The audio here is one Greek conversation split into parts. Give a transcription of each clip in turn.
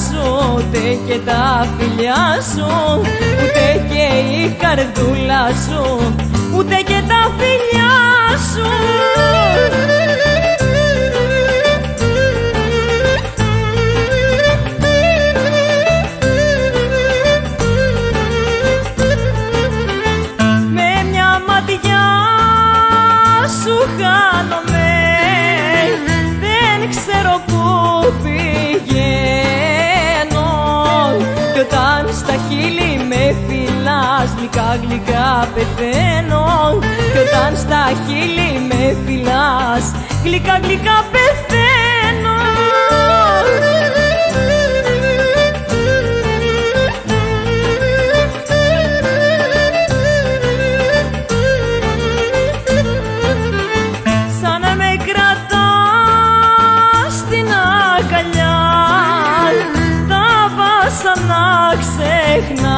σου, ούτε και τα φιλιά σου, ούτε και η καρδούλα σου, ούτε και τα φιλιά σου. Με μια ματιά σου χάνομαι, δεν ξέρω πού πηγαίνω, κι όταν στα χείλη με φυλάς γλυκά γλυκά πεθαίνω, κι όταν στα χείλη με φυλάς γλυκά γλυκά πεθαίνω. Σαν να με κρατάς στην αγκαλιά, τα βάσανα ξεχνάω,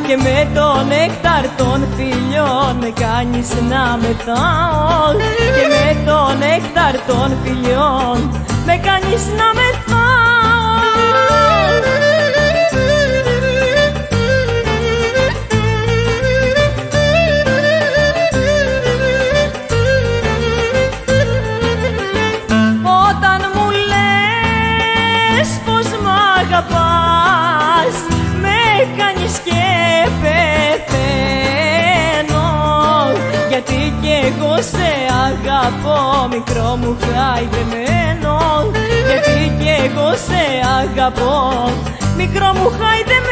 και με το νέκταρ των φιλιών με κάνεις να μεθάω, και με το νέκταρ των φιλιών με κάνεις να μεθάω. Όταν μου λες πως μ' αγαπάς, με κάνεις και πεθαίνω, γιατί κι εγώ σε αγαπώ, μικρό μου χαϊδεμένο, γιατί κι εγώ σε αγαπώ, μικρό μου χαϊδεμένο.